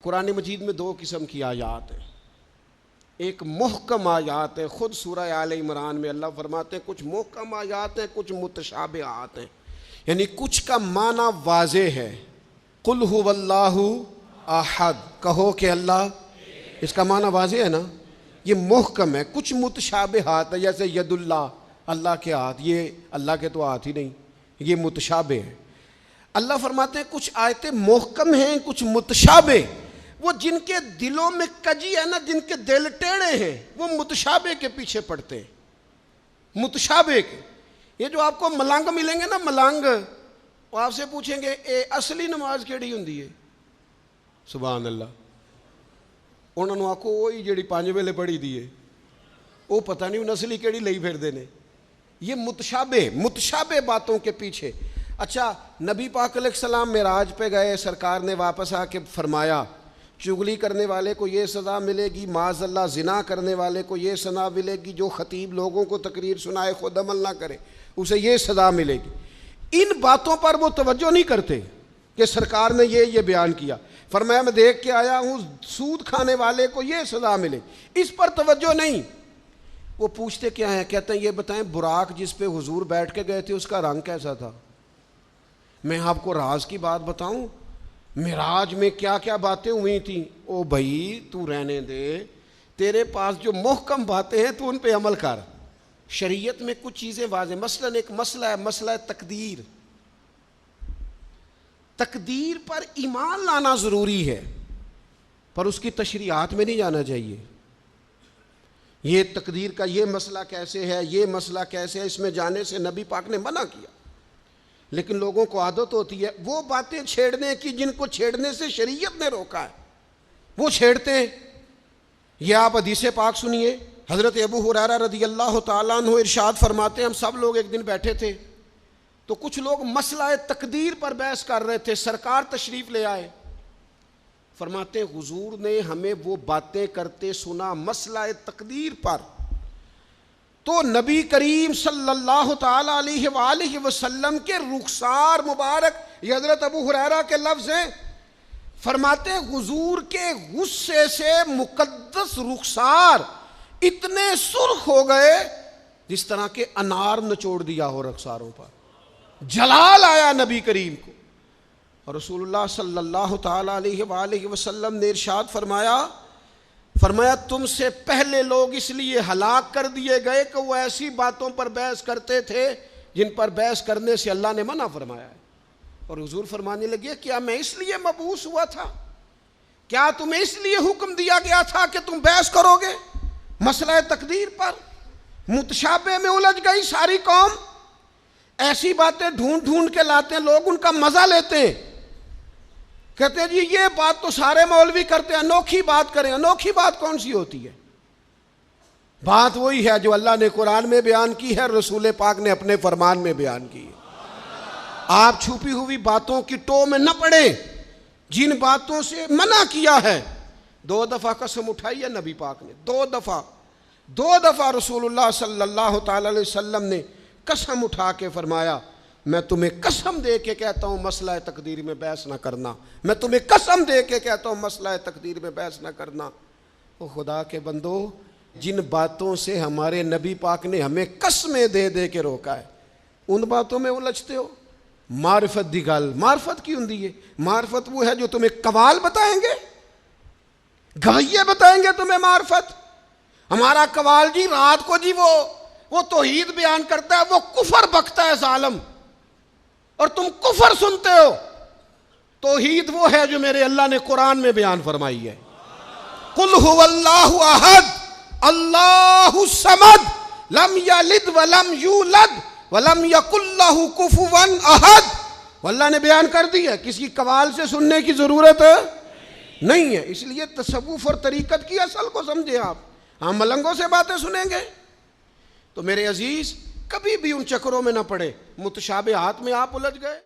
قرآن مجید میں دو قسم کی آیات ہیں، ایک محکم آیات ہے، خود سورہ آل عمران میں اللہ فرماتے ہیں کچھ محکم آیات ہیں، کچھ متشابہات ہیں، یعنی کچھ کا معنی واضح ہے، قل هو اللہ احد، کہو کہ اللہ، اس کا معنی واضح ہے نا، یہ محکم ہے۔ کچھ متشابہات ہے، جیسے ید اللہ، اللہ کے ہاتھ، یہ اللہ کے تو ہاتھ ہی نہیں، یہ متشابہ ہے۔ اللہ فرماتے ہیں کچھ آیتیں محکم ہیں، کچھ متشابہ، وہ جن کے دلوں میں کجی ہے نا، جن کے دل ٹیڑے ہیں، وہ متشابہ کے پیچھے پڑتے ہیں، متشابہ کے۔ یہ جو آپ کو ملنگ ملیں گے نا، ملنگ، وہ آپ سے پوچھیں گے اے اصلی نماز کیڑی ہوندی ہے؟ سبحان اللہ، انہوں نے آکھو وہی جڑی 5 ویلے پڑھی دی ہے، وہ پتہ نہیں ان اصلی کیڑی لئی پھردے نے۔ یہ متشابہ باتوں کے پیچھے۔ اچھا، نبی پاک علیہ السلام معراج پہ گئے، سرکار نے واپس آ کے فرمایا چغلی کرنے والے کو یہ سزا ملے گی، معاذ اللہ زنا کرنے والے کو یہ سزا ملے گی، جو خطیب لوگوں کو تقریر سنائے خود عمل نہ کرے اسے یہ سزا ملے گی۔ ان باتوں پر وہ توجہ نہیں کرتے کہ سرکار نے یہ بیان کیا۔ فرمایا میں دیکھ کے آیا ہوں سود کھانے والے کو یہ سزا ملے، اس پر توجہ نہیں۔ وہ پوچھتے کیا ہیں؟ کہتے ہیں یہ بتائیں براق جس پہ حضور بیٹھ کے گئے تھے اس کا رنگ کیسا تھا؟ میں آپ کو راز کی بات بتاؤں، معراج میں کیا کیا باتیں ہوئی تھیں؟ او بھائی تو رہنے دے، تیرے پاس جو محکم باتیں ہیں تو ان پہ عمل کر۔ شریعت میں کچھ چیزیں واضح، مثلا ایک مسئلہ ہے، مسئلہ تقدیر۔ تقدیر پر ایمان لانا ضروری ہے، پر اس کی تشریحات میں نہیں جانا چاہیے۔ یہ تقدیر کا یہ مسئلہ کیسے ہے، یہ مسئلہ کیسے ہے، اس میں جانے سے نبی پاک نے منع کیا، لیکن لوگوں کو عادت ہوتی ہے وہ باتیں چھیڑنے کی جن کو چھیڑنے سے شریعت نے روکا ہے، وہ چھیڑتے ہیں۔ یہ آپ حدیث پاک سنیے، حضرت ابو ہریرہ رضی اللہ تعالیٰ عنہ ارشاد فرماتے ہیں ہم سب لوگ ایک دن بیٹھے تھے تو کچھ لوگ مسئلہ تقدیر پر بحث کر رہے تھے، سرکار تشریف لے آئے، فرماتے ہیں حضور نے ہمیں وہ باتیں کرتے سنا مسئلہ تقدیر پر، تو نبی کریم صلی اللہ تعالی علیہ وآلہ وسلم کے رخسار مبارک، یہ حضرت ابو ہریرہ کے لفظ ہیں، فرماتے ہیں حضور کے غصے سے مقدس رخسار اتنے سرخ ہو گئے جس طرح کے انار نچوڑ دیا ہو رخساروں پر، جلال آیا نبی کریم کو۔ اور رسول اللہ صلی اللہ تعالی علیہ وآلہ وسلم نے ارشاد فرمایا تم سے پہلے لوگ اس لیے ہلاک کر دیے گئے کہ وہ ایسی باتوں پر بحث کرتے تھے جن پر بحث کرنے سے اللہ نے منع فرمایا ہے۔ اور حضور فرمانے لگے کیا میں اس لیے مبعوث ہوا تھا؟ کیا تمہیں اس لیے حکم دیا گیا تھا کہ تم بحث کرو گے مسئلہ تقدیر پر؟ متشابہ میں الجھ گئی ساری قوم، ایسی باتیں ڈھونڈ ڈھونڈ کے لاتے ہیں، لوگ ان کا مزہ لیتے ہیں، کہتے ہیں جی یہ بات تو سارے مولوی کرتے ہیں، انوکھی بات کریں۔ انوکھی بات کون سی ہوتی ہے؟ بات وہی ہے جو اللہ نے قرآن میں بیان کی ہے، رسول پاک نے اپنے فرمان میں بیان کی ہے۔ آپ چھپی ہوئی باتوں کی ٹو میں نہ پڑیں، جن باتوں سے منع کیا ہے۔ 2 دفعہ قسم اٹھائی ہے نبی پاک نے، 2 دفعہ رسول اللہ صلی اللہ تعالی علیہ وسلم نے قسم اٹھا کے فرمایا میں تمہیں قسم دے کے کہتا ہوں مسئلہ تقدیر میں بحث نہ کرنا، میں تمہیں قسم دے کے کہتا ہوں مسئلہ تقدیر میں بحث نہ کرنا۔ او خدا کے بندو، جن باتوں سے ہمارے نبی پاک نے ہمیں قسمیں دے دے کے روکا ہے ان باتوں میں الجھتے ہو۔ معرفت دی گل، معرفت کی ہوندی ہے؟ معرفت وہ ہے جو تمہیں قوال بتائیں گے، گویے بتائیں گے تمہیں معرفت۔ ہمارا قوال جی رات کو جی وہ توحید بیان کرتا ہے، وہ کفر بکتا ہے ظالم، اور تم کفر سنتے ہو۔ توحید وہ ہے جو میرے اللہ نے قرآن میں بیان فرمائی ہے، قل هو اللہ احد اللہ الصمد لم یلد ولم یولد ولم یکن لہ کفوا احد۔ اللہ نے بیان کر دی ہے، کسی قوال سے سننے کی ضرورت نہیں ہے۔ اس لیے تصوف اور طریقت کی اصل کو سمجھے آپ۔ ہم ملنگوں سے باتیں سنیں گے تو میرے عزیز کبھی بھی ان چکروں میں نہ پڑے، متشابہات میں آپ الجھ گئے۔